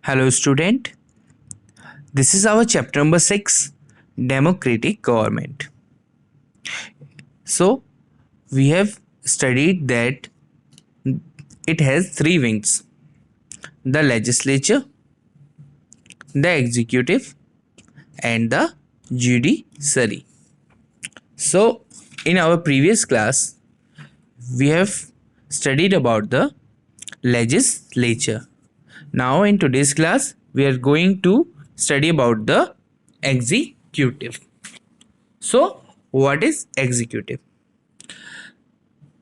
Hello student, this is our chapter number 6, Democratic Government. So we have studied that it has three wings: the legislature, the executive and the judiciary. So in our previous class we have studied about the legislature. Now in today's class we are going to study about the executive. So what is executive?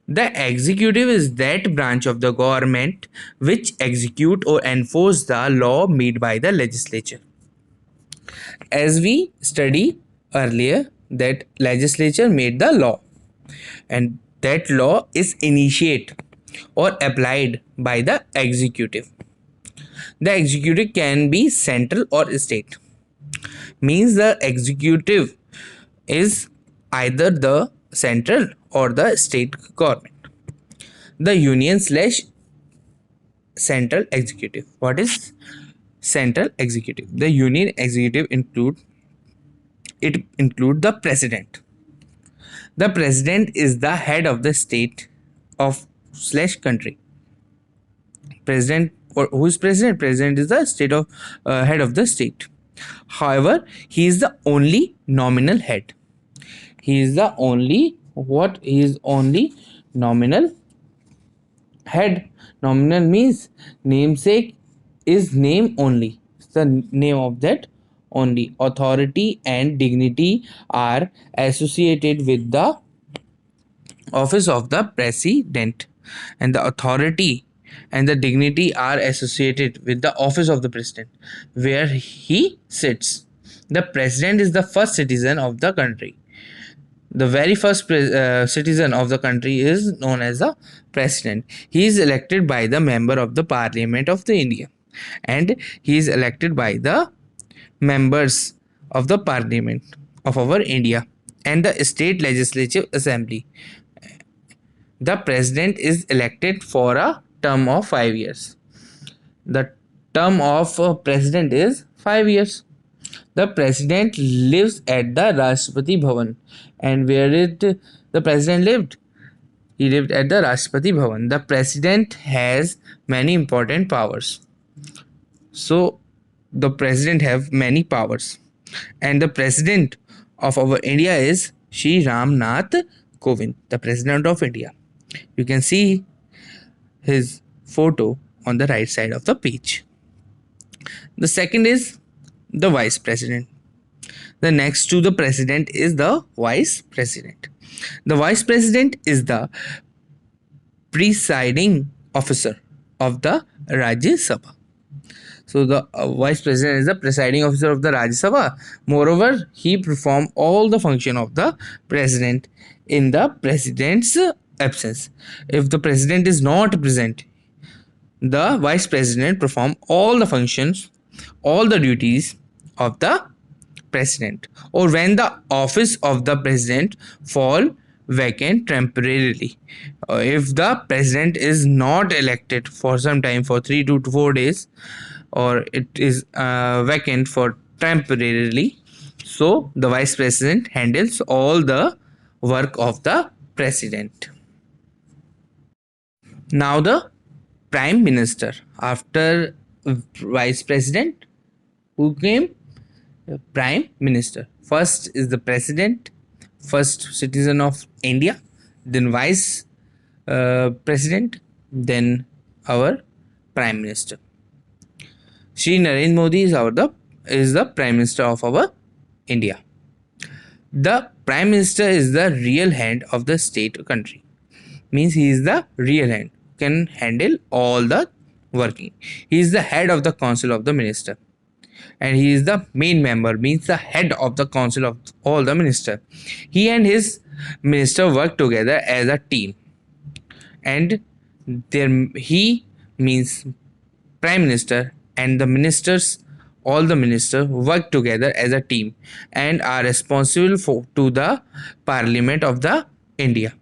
The executive is that branch of the government which execute or enforce the law made by the legislature. As we study earlier that legislature made the law and that law is initiated or applied by the executive. The executive can be central or state. Means the executive is either the central or the state government. The union slash central executive. What is central executive? The union executive include the president. The president is the head of the state of slash country. President, or who is president? President is the state of head of the state. However, he is the only nominal head. He is the only what? He is only nominal head. Nominal means namesake is name only. It's the name of that only. Authority and dignity are associated with the office of the president, and the authority and the dignity are associated with the office of the president where he sits. The president is the first citizen of the country. The very first citizen of the country is known as the president. He is elected by the member of the parliament of the India, and he is elected by the members of the parliament of our India and the state legislative assembly. The president is elected for a term of 5 years. The term of president is 5 years. The president lives at the Rashtrapati Bhavan. And where did the president lived? He lived at the Rashtrapati Bhavan. The president has many important powers. So the president have many powers. And the president of our India is Shri Ramghat Kovind, the president of India. You can see his photo on the right side of the page. The second is the vice president. The next to the president is the vice president. The vice president is the presiding officer of the Rajya Sabha. So the vice president is the presiding officer of the Rajya Sabha. Moreover, he performs all the function of the president in the president's absence. If the president is not present, the vice president perform all the functions, all the duties of the president, or when the office of the president fall vacant temporarily. If the president is not elected for some time, for 3 to 4 days, or it is vacant for temporarily, so the vice president handles all the work of the president. Now the prime minister. After vice president, who came? Prime minister. First is the president, first citizen of India, then vice president, then our prime minister. Shri Narendra Modi is the prime minister of our India. The prime minister is the real hand of the state or country. Means he is the real hand, can handle all the working. He is the head of the council of the minister, and he is the main member, means the head of the council of all the minister. He and his minister work together as a team, and he means prime minister and the ministers, all the ministers work together as a team and are responsible to the parliament of the India.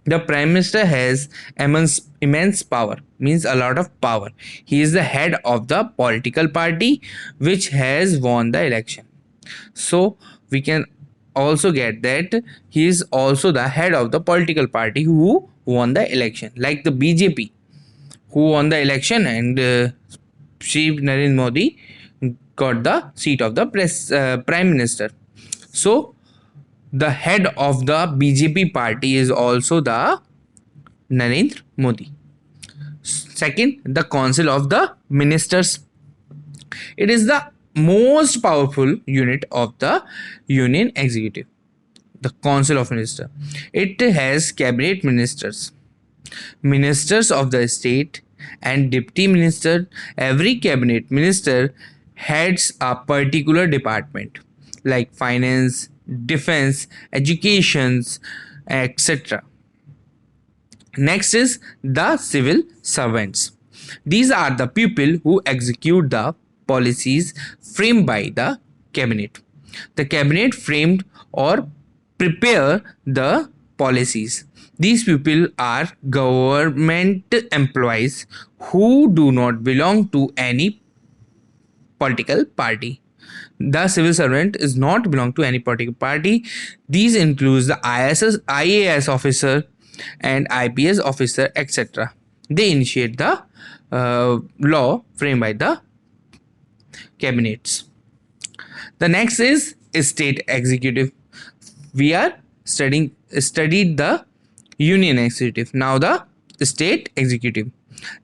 The Prime Minister has immense power, means a lot of power. He is the head of the political party which has won the election. So we can also get that he is also the head of the political party who won the election, like the BJP who won the election, and Shri Narendra Modi got the seat of the prime minister. So the head of the BJP party is also the Narendra Modi. Second, the Council of the Ministers. It is the most powerful unit of the Union Executive. The Council of Ministers. It has cabinet ministers, ministers of the state, and deputy minister. Every cabinet minister heads a particular department like finance, defense, educations, etc. Next is the civil servants. These are the people who execute the policies framed by the cabinet. The cabinet framed or prepare the policies. These people are government employees who do not belong to any political party. The civil servant is not belong to any political party. These includes the IAS officer and IPS officer, etc. They initiate the law framed by the cabinets. The next is state executive. We are studied the union executive. Now the state executive.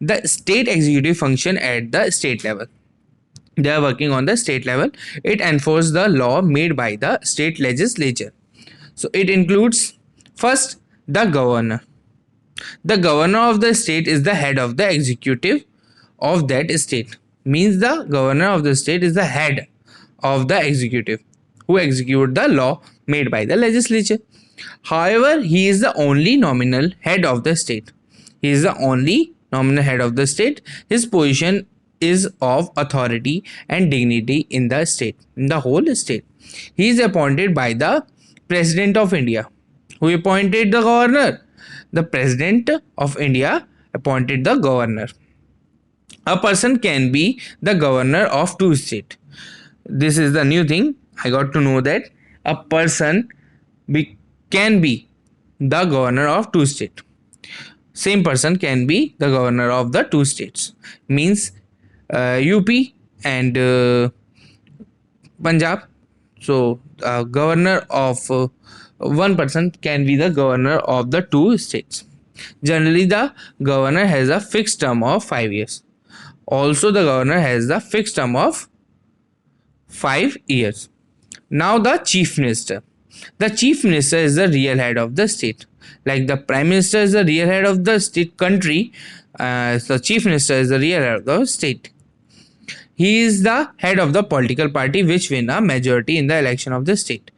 The state executive function at the state level. They are working on the state level. It enforces the law made by the state legislature. So it includes first the governor. The governor of the state is the head of the executive of that state. Means the governor of the state is the head of the executive who execute the law made by the legislature. However, he is the only nominal head of the state. He is the only nominal head of the state. His position is of authority and dignity in the state, in the whole state. He is appointed by the President of India. Who appointed the governor? The President of India appointed the governor. A person can be the governor of two states. This is the new thing. I got to know that a person can be the governor of two states. Same person can be the governor of the two states. Means UP and Punjab. So governor of one person can be the governor of the two states. Generally, the governor has a fixed term of 5 years. Also, the governor has the fixed term of 5 years. Now, the chief minister. The chief minister is the real head of the state. Like the prime minister is the real head of the state country, the chief minister is the real head of the state. He is the head of the political party which win a majority in the election of the state.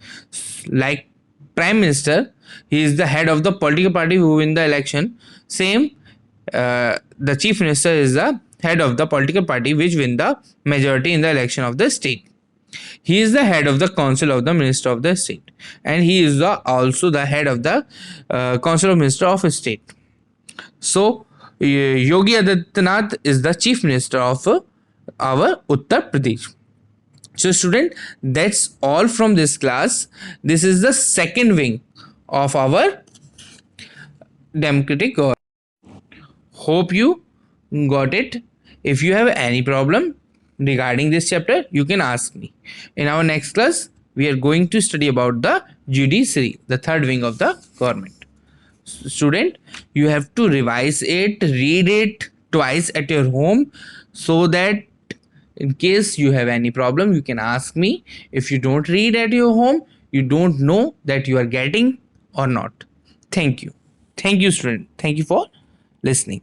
Like prime minister, he is the head of the political party who win the election. Same, the chief minister is the head of the political party which win the majority in the election of the state. He is the head of the council of the minister of the state, and he is also the head of the council of minister of a state. So Yogi Adityanath is the chief minister of our Uttar Pradesh. So student, that's all from this class. This is the second wing of our democratic government. Hope you got it. If you have any problem regarding this chapter, you can ask me. In our next class, we are going to study about the judiciary, the third wing of the government. Student, you have to revise it, read it twice at your home, so that in case you have any problem, you can ask me. If you don't read at your home, you don't know that you are getting or not. Thank you. Thank you, student. Thank you for listening.